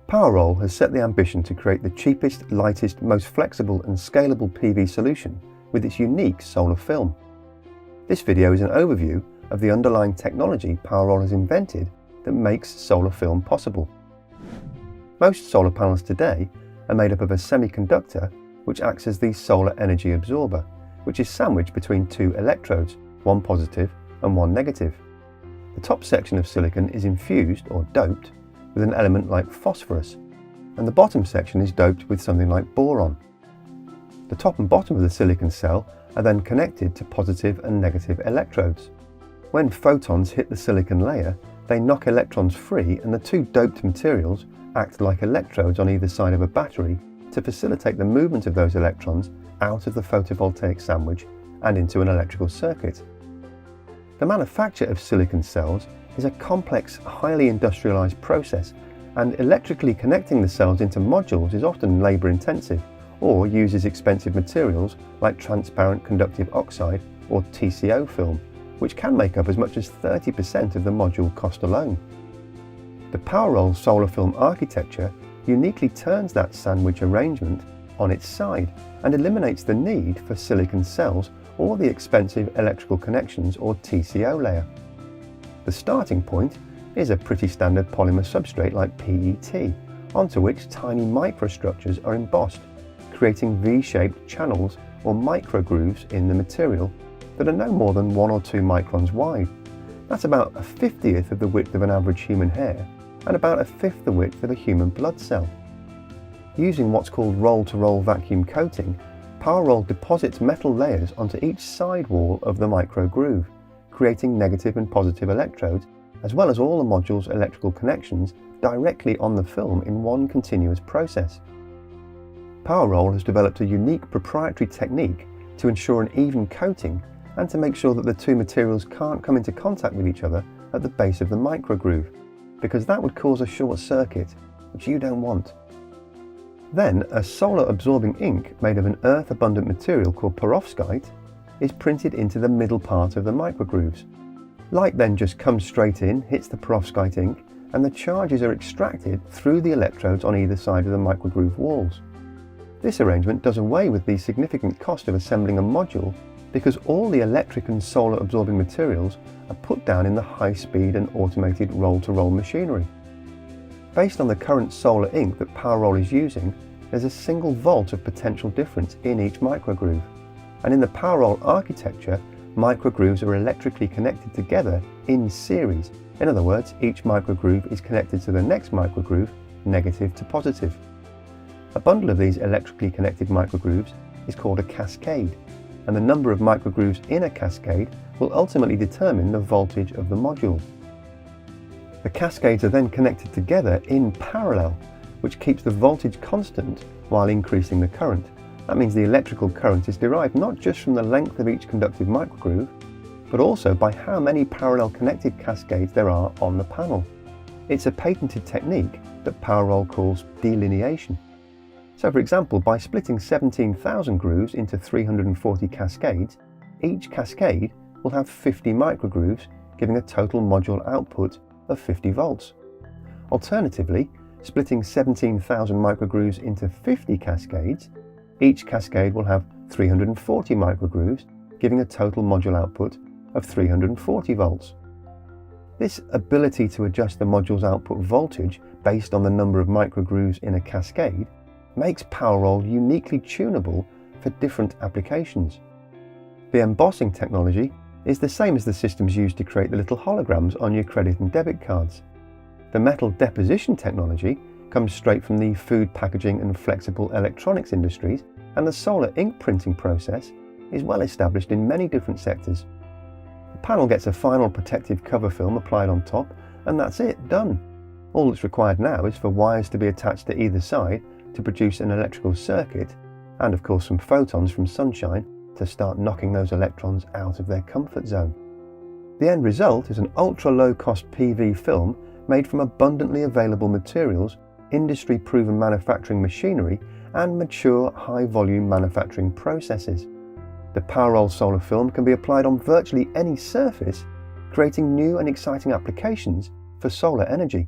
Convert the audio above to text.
PowerRoll has set the ambition to create the cheapest, lightest, most flexible and scalable PV solution with its unique solar film. This video is an overview of the underlying technology PowerRoll has invented that makes solar film possible. Most solar panels today are made up of a semiconductor which acts as the solar energy absorber, which is sandwiched between two electrodes, one positive and one negative. The top section of silicon is infused or doped with an element like phosphorus, and the bottom section is doped with something like boron. The top and bottom of the silicon cell are then connected to positive and negative electrodes. When photons hit the silicon layer, they knock electrons free, and the two doped materials act like electrodes on either side of a battery to facilitate the movement of those electrons out of the photovoltaic sandwich and into an electrical circuit. The manufacture of silicon cells is a complex, highly industrialized process, and electrically connecting the cells into modules is often labor-intensive or uses expensive materials like transparent conductive oxide or TCO film, which can make up as much as 30% of the module cost alone. The PowerRoll solar film architecture uniquely turns that sandwich arrangement on its side and eliminates the need for silicon cells or the expensive electrical connections or TCO layer. The starting point is a pretty standard polymer substrate like PET, onto which tiny microstructures are embossed, creating V-shaped channels or microgrooves in the material that are no more than 1 or 2 microns wide. That's about a 50th of the width of an average human hair and about a 1/5 the width of a human blood cell. Using what's called roll-to-roll vacuum coating, PowerRoll deposits metal layers onto each side wall of the microgroove, creating negative and positive electrodes, as well as all the module's electrical connections directly on the film in one continuous process. PowerRoll has developed a unique proprietary technique to ensure an even coating and to make sure that the two materials can't come into contact with each other at the base of the microgroove, because that would cause a short circuit, which you don't want. Then, a solar-absorbing ink made of an earth-abundant material called perovskite is printed into the middle part of the microgrooves. Light then just comes straight in, hits the perovskite ink, and the charges are extracted through the electrodes on either side of the microgroove walls. This arrangement does away with the significant cost of assembling a module because all the electric and solar absorbing materials are put down in the high-speed and automated roll-to-roll machinery. Based on the current solar ink that PowerRoll is using, there's a single volt of potential difference in each microgroove. And in the PowerRoll architecture, microgrooves are electrically connected together in series. In other words, each microgroove is connected to the next microgroove, negative to positive. A bundle of these electrically connected microgrooves is called a cascade, and the number of microgrooves in a cascade will ultimately determine the voltage of the module. The cascades are then connected together in parallel, which keeps the voltage constant while increasing the current. That means the electrical current is derived not just from the length of each conductive microgroove, but also by how many parallel connected cascades there are on the panel. It's a patented technique that PowerRoll calls delineation. So for example, by splitting 17,000 grooves into 340 cascades, each cascade will have 50 microgrooves, giving a total module output of 50 volts. Alternatively, splitting 17,000 microgrooves into 50 cascades, each cascade will have 340 microgrooves, giving a total module output of 340 volts. This ability to adjust the module's output voltage based on the number of microgrooves in a cascade makes PowerRoll uniquely tunable for different applications. The embossing technology is the same as the systems used to create the little holograms on your credit and debit cards. The metal deposition technology comes straight from the food packaging and flexible electronics industries, and the solar ink printing process is well established in many different sectors. The panel gets a final protective cover film applied on top, and that's it, done. All that's required now is for wires to be attached to either side to produce an electrical circuit, and of course some photons from sunshine to start knocking those electrons out of their comfort zone. The end result is an ultra-low-cost PV film made from abundantly available materials, industry-proven manufacturing machinery, and mature high-volume manufacturing processes. The PowerRoll solar film can be applied on virtually any surface, creating new and exciting applications for solar energy.